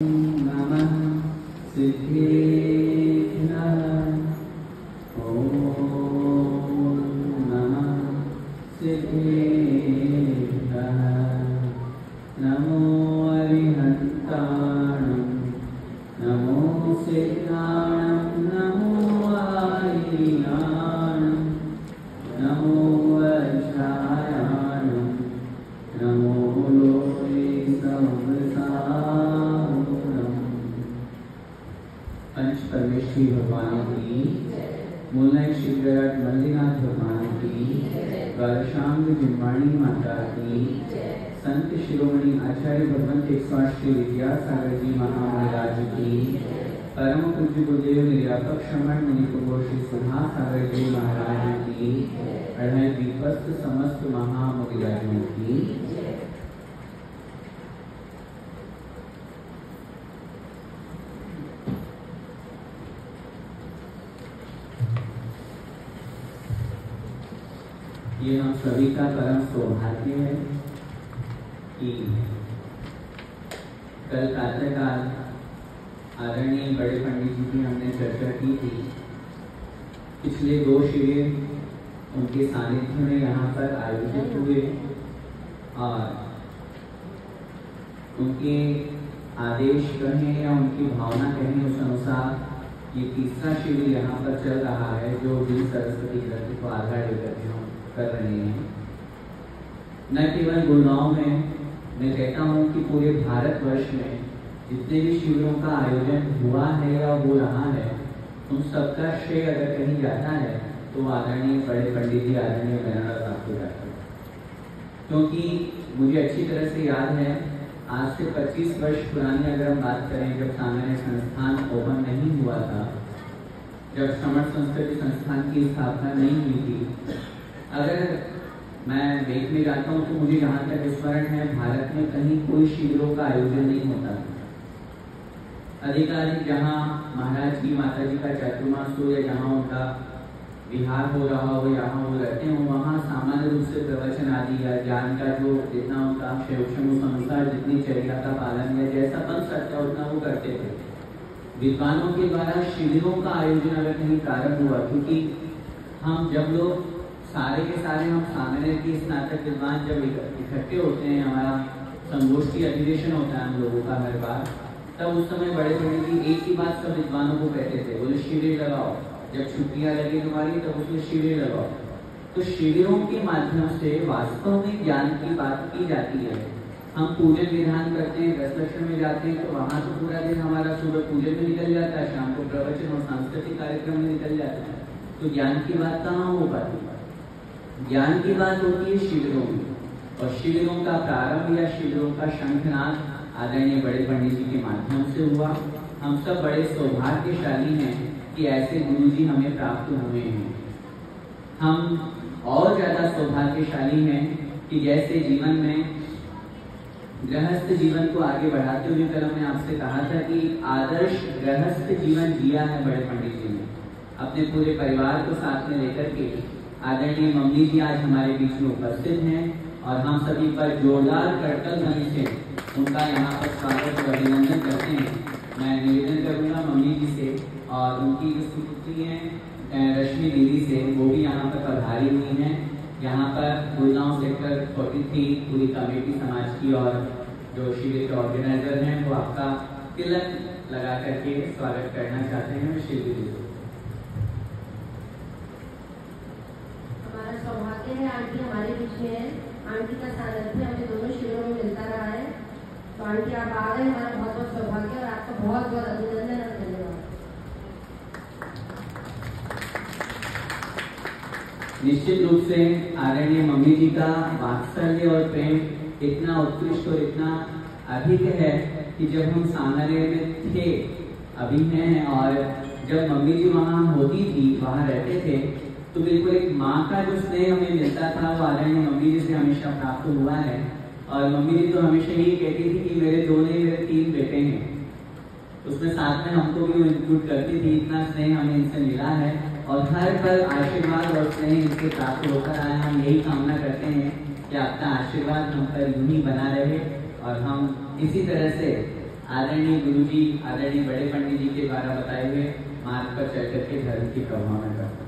नमः सिद्धेभ्यः ॐ नमः सिद्धेभ्यः नमो अरिहन्ताणं नमो सिद्धाणं नमो आर्याणं नमो वज्रायाणं नमो लोके सहस्राणं। पंच परमेश्वरी भगवान की, मूलनायक श्री विराट मल्लिनाथ भगवान की, द्वादशांग जिनवाणी माता की, संत शिरोमणि आचार्य भगवंत 108 श्री विद्यासागर जी महाराज की, परम पूज्य गुरुदेव निर्यापक श्रमण मुनि प्रभु श्री सुधा सागर जी महाराज की, अढ़ाई दीपस्थ समस्त महामुनिराजों की। ये हम सभी का परम सौभाग्य है कि कल प्रातःकाल आदरणीय बड़े पंडित जी की हमने चर्चा की थी। पिछले 2 शिविर उनके सानिध्य में यहाँ पर आयोजित हुए और उनके आदेश कहें या उनकी भावना कहें, उस अनुसार ये तीसरा शिविर यहाँ पर चल रहा है जो भी सरस्वती ग्रंथ को आधार लेकर हम कर रहे हैं। न केवल गुड़गांव में, मैं कहता हूँ कि पूरे भारतवर्ष में जितने भी शिविरों का आयोजन हुआ है या हो रहा है, उन सबका श्रेय अगर कहीं जाता है तो आदरणीय बड़े पंडित जी आदरणीय मेहरा साहब को जाता है। क्योंकि मुझे अच्छी तरह से याद है, आज से 25 वर्ष पुरानी अगर हम बात करें, जब सामान्य संस्थान ओपन नहीं हुआ था, जब श्रमण संस्कृति संस्थान की स्थापना नहीं हुई थी, अगर मैं देखने जाता हूँ तो मुझे जहाँ तक स्मरण है, भारत में कहीं कोई शिविरों का आयोजन नहीं होता। अधिकाधिक जहाँ महाराज की माता जी का चातुर्मास हो या जहाँ उनका विहार हो रहा हो, यहाँ वो रहते हो, वहाँ सामान्य रूप से प्रवचन आदि या ज्ञान का जो जितना उनका शैक्षण उस अनुसार जितनी चर्या का पालन या जैसा बन सकता उतना वो करते थे। विद्वानों के द्वारा शिविरों का आयोजन अगर कहीं प्रारंभ हुआ, क्योंकि हम जब लोग सारे के सारे हम सामान्य की स्नातक विद्वान जब इकट्ठे होते हैं, हमारा संगोष्ठी अधिवेशन होता है हम लोगों का हर बार, तब उस समय बड़े पंडित जी एक ही बात सब विद्वानों को कहते थे, बोले शिविर लगाओ, जब छुट्टियां लगी तुम्हारी तब उसमें शिविर लगाओ। तो शिविरों के माध्यम से वास्तव में ज्ञान की बात की जाती है। हम पूजन विधान करते हैं, 10 लक्षण में जाते हैं, तो वहां तो पूरा दिन हमारा सुबह पूजन में निकल जाता है, शाम को प्रवचन और सांस्कृतिक कार्यक्रम में निकल जाता है, तो ज्ञान की बात कहाँ हो पाती है? ज्ञान की बात होती है शिविरों में, और शिविरों का प्रारंभ या शिविरों का शंखनाद आदरणीय बड़े पंडित जी के माध्यम से हुआ। हम सब बड़े सौभाग्यशाली हैं कि ऐसे गुरु जी हमें प्राप्त हुए हैं। हम और ज्यादा सौभाग्यशाली हैं कि जैसे जीवन में गृहस्थ जीवन को आगे बढ़ाते हुए कल हमने आपसे कहा था कि आदर्श गृहस्थ जीवन जिया है बड़े पंडित जी ने, अपने पूरे परिवार को साथ में लेकर के। आदरणीय मम्मी जी आज हमारे बीच में उपस्थित हैं और हम सभी पर जोरदार करतल ध्वनि से उनका यहाँ पर स्वागत और अभिनंदन करते हैं। मैं निवेदन करूँगा मम्मी जी से और उनकी जो सुपुत्री हैं रश्मि दीदी से, वो भी यहाँ पर पधारी हुई हैं। यहाँ पर गुड़गांव सेक्टर 43 पूरी कमेटी समाज की और जो शिविर के ऑर्गेनाइजर हैं वो आपका तिलक लगा करके स्वागत करना चाहते हैं। श्री दीदी सौभाग्य है, आंटी हमारे बीच में है। आंटी का सानिध्य हमें दोनों शिविरों में मिलता रहा है, तो आंटी आप आ गए, हमारा बहुत बहुत सौभाग्य और आपका बहुत बहुत अभिनंदन और धन्यवाद। निश्चित रूप से आदरणीय मम्मी जी का वात्सल्य और प्रेम इतना उत्कृष्ट और इतना अधिक है कि जब हम सामने में थे, अभी हैं, और जब मम्मी जी वहाँ होती थी, वहाँ रहते थे, तो बिल्कुल एक माँ का जो स्नेह हमें मिलता था वो आदरणीय मम्मी जी से हमेशा प्राप्त हुआ है। और मम्मी जी तो हमेशा यही कहती थी कि मेरे 2 नहीं मेरे 3 बेटे हैं, उसमें साथ में हमको भी इंक्लूड करती थी। इतना स्नेह हमें इनसे मिला है और हर पल आशीर्वाद और स्नेह इनसे प्राप्त होता रहा है। हम यही कामना करते हैं कि आपका आशीर्वाद हम पर यूं ही बना रहे और हम इसी तरह से आदरणीय गुरु जी, आदरणीय बड़े पंडित जी के द्वारा बताए हुए मार्ग पर चल करके धर्म की प्रभावना करता हूँ।